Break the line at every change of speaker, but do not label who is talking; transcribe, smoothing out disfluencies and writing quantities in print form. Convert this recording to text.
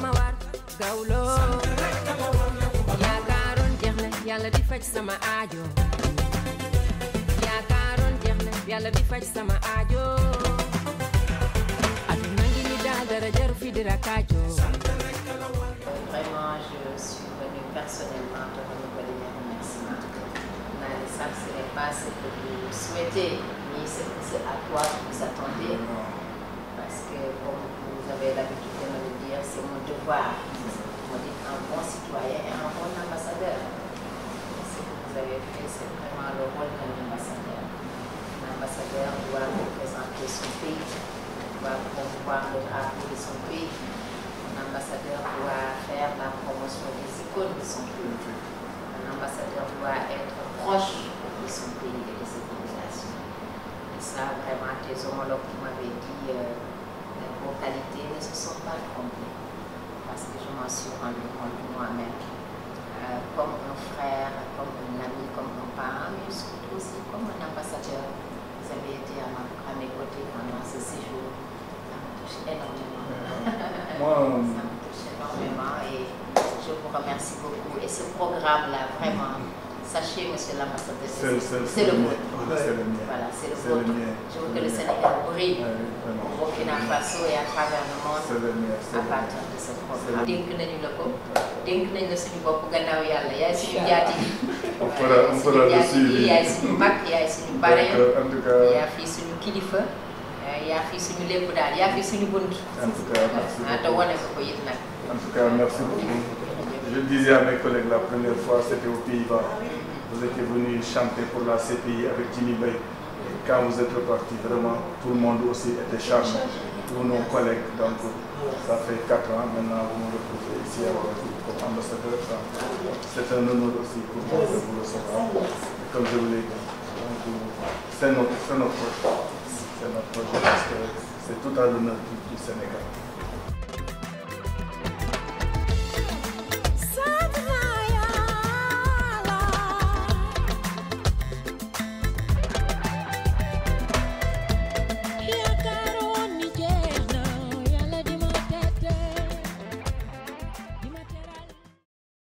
ma war gawlo yaakaaroon jeex na yàlla di faj sama aajo yaakaaroon jeex na yàlla di faj sama aajo aduna ngi ni daal dara jaru fi di rakaajo.
Vraiment, je suis venue personnellement te renouveler mes remerciements. Ça, ce n'est pas ce que vous souhaitez, mais c'est à quoi vous attendez. Parce que, comme vous avez l'habitude de me le dire, c'est mon devoir. Vous dites un bon citoyen et un bon ambassadeur. Ce que vous avez fait, c'est vraiment le rôle d'un ambassadeur. Un ambassadeur doit représenter son pays, doit promouvoir le drapeau de son pays. Un ambassadeur doit faire la promotion des icônes de son pays. Un ambassadeur doit être proche de son pays et de ses populations. Et ça, vraiment, tes homologues qui m'avaient dit vos qualités ne se sont pas trompées. Parce que je m'en suis rendu compte moi-même. Comme un frère, comme un ami, comme un parent, mais surtout aussi comme un ambassadeur. Vous avez été à mes côtés pendant ce séjour. Ça me touche énormément. Ça me touche énormément et je vous remercie beaucoup. Et ce programme-là, vraiment, sachez, monsieur l'ambassadeur, c'est le vôtre. Voilà, c'est le vôtre. Je veux que le Sénégal brille au Burkina Faso et à travers le monde à partir de ce programme. Dénk nañu la ko, dénk nañu la suñu bopp gannaaw yàlla yaay suñu jaati yi. Yaay suñu jaati yi, yaay suñu mag, yaay suñu parrain, yaa fi suñu kilifa. yaa fi suñu lépp daal yaa fi suñu bunt.
En tout cas, merci beaucoup.
te wane ko it nag.
En tout cas, merci beaucoup. Je disais à mes collègues la première fois, c'était aux Pays-Bas. Vous étiez venus chanter pour la CPI avec Jimmy Bay. Et quand vous êtes repartis, vraiment, tout le monde aussi était charmé. Tous nos collègues. Donc, ça fait 4 ans. Maintenant, vous me retrouvez ici comme ambassadeur. C'est un honneur aussi pour moi de vous recevoir. Comme je vous l'ai dit, c'est notre projet. C'est notre projet parce que c'est tout à l'honneur du Sénégal.